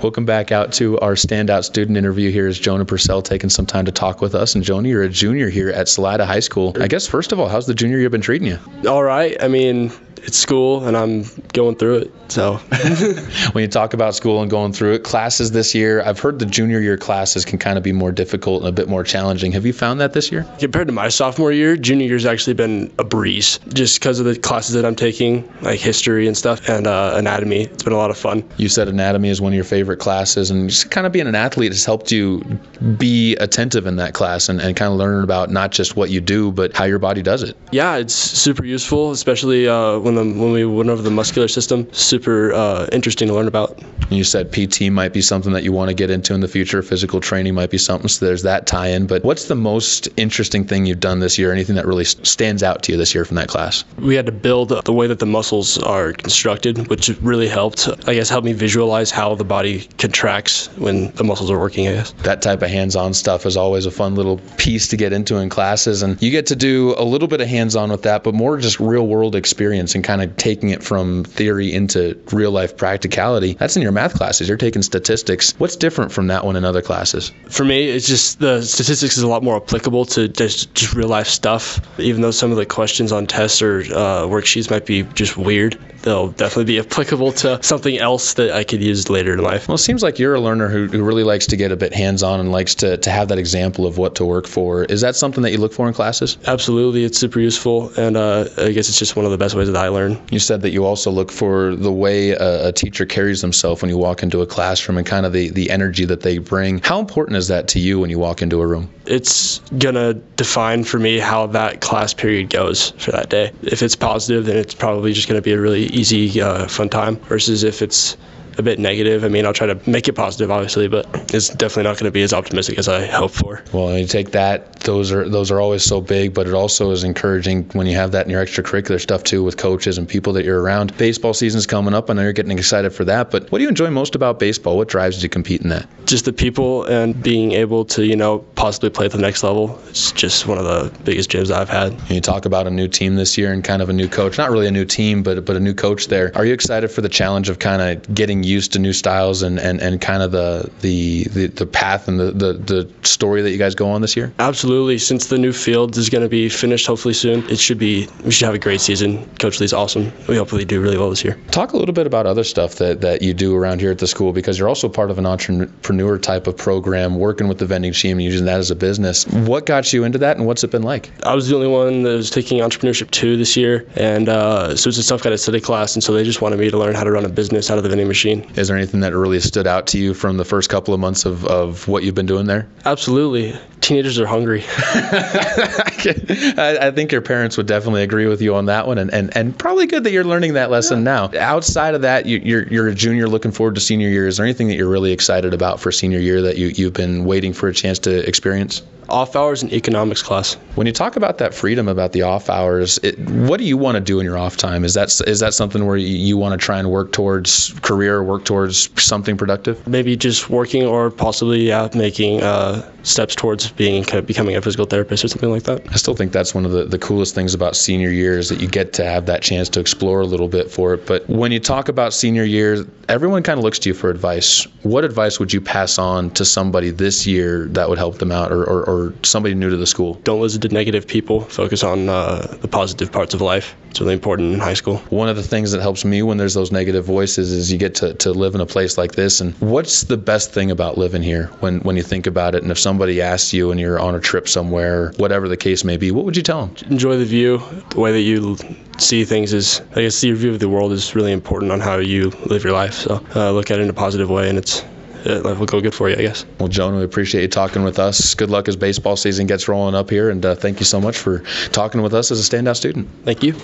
Welcome back out to our standout student interview. Here is Jonah Purcell taking some time to talk with us. And Jonah, you're a junior here at Salida High School. I guess, first of all, how's the junior year been treating you? All right. I mean, it's school and I'm going through it. So when you talk about school and going through it, classes this year, I've heard the junior year classes can kind of be more difficult and a bit more challenging. Have you found that this year? Compared to my sophomore year, junior year's actually been a breeze just because of the classes that I'm taking, like history and stuff and anatomy. It's been a lot of fun. You said anatomy is one of your favorite classes, and just kind of being an athlete has helped you be attentive in that class and kind of learn about not just what you do, but how your body does it. Yeah, it's super useful, especially when we went over the muscular system. Super interesting to learn about. You said PT might be something that you want to get into in the future. Physical training might be something, so there's that tie-in. But what's the most interesting thing you've done this year? Anything that really stands out to you this year from that class? We had to build the way that the muscles are constructed, which really helped. I guess helped me visualize how the body contracts when the muscles are working, I guess. That type of hands-on stuff is always a fun little piece to get into in classes, and you get to do a little bit of hands-on with that, but more just real-world experience and kind of taking it from theory into real-life practicality. That's in your math classes. You're taking statistics. What's different from that one in other classes? For me, it's just the statistics is a lot more applicable to just real-life stuff. Even though some of the questions on tests or worksheets might be just weird, they'll definitely be applicable to something else that I could use later in life. Well, it seems like you're a learner who really likes to get a bit hands-on and likes to have that example of what to work for. Is that something that you look for in classes? Absolutely. It's super useful, and I guess it's just one of the best ways that I learn. You said that you also look for the way a teacher carries themselves when you walk into a classroom and kind of the energy that they bring. How important is that to you when you walk into a room? It's going to define for me how that class period goes for that day. If it's positive, then it's probably just going to be a really easy, fun time, versus if it's a bit negative. I mean, I'll try to make it positive, obviously, but it's definitely not going to be as optimistic as I hope for. Well, when you take that, those are always so big, but it also is encouraging when you have that in your extracurricular stuff too, with coaches and people that you're around. Baseball season's coming up. I know you're getting excited for that, but what do you enjoy most about baseball? What drives you to compete in that? Just the people and being able to, possibly play at the next level. It's just one of the biggest dreams I've had. And you talk about a new team this year and kind of a new coach. Not really a new team, but a new coach there. Are you excited for the challenge of kind of getting used to new styles and kind of the path and the story that you guys go on this year? Absolutely. Since the new field is going to be finished hopefully soon, we should have a great season. Coach Lee's awesome. We hopefully do really well this year. Talk a little bit about other stuff that you do around here at the school, because you're also part of an entrepreneur type of program, working with the vending machine and using that as a business. What got you into that, and what's it been like? I was the only one that was taking Entrepreneurship 2 this year, and so it's a self-guided study class, and so they just wanted me to learn how to run a business out of the vending machine. Is there anything that really stood out to you from the first couple of months of what you've been doing there? Absolutely. Teenagers are hungry. I think your parents would definitely agree with you on that one, and probably good that you're learning that lesson now. Outside of that, you're a junior looking forward to senior year. Is there anything that you're really excited about for senior year that you've been waiting for a chance to experience? Off hours and economics class. When you talk about that freedom about the off hours, what do you want to do in your off time? Is that something where you want to try and work towards career, work towards something productive? Maybe just working, or possibly making steps towards becoming a physical therapist or something like that. I still think that's one of the coolest things about senior year, is that you get to have that chance to explore a little bit for it. But when you talk about senior year, everyone kind of looks to you for advice. What advice would you pass on to somebody this year that would help them out, or somebody new to the school? Don't listen to negative people. Focus on the positive parts of life. It's really important in high school. One of the things that helps me when there's those negative voices is you get to live in a place like this. And what's the best thing about living here when you think about it? And if somebody asks you and you're on a trip somewhere, whatever the case may be, what would you tell them? Enjoy the view. The way that you see things is, I guess, your view of the world is really important on how you live your life. So look at it in a positive way, and life will go good for you, I guess. Well, Jonah, we appreciate you talking with us. Good luck as baseball season gets rolling up here, and thank you so much for talking with us as a standout student. Thank you.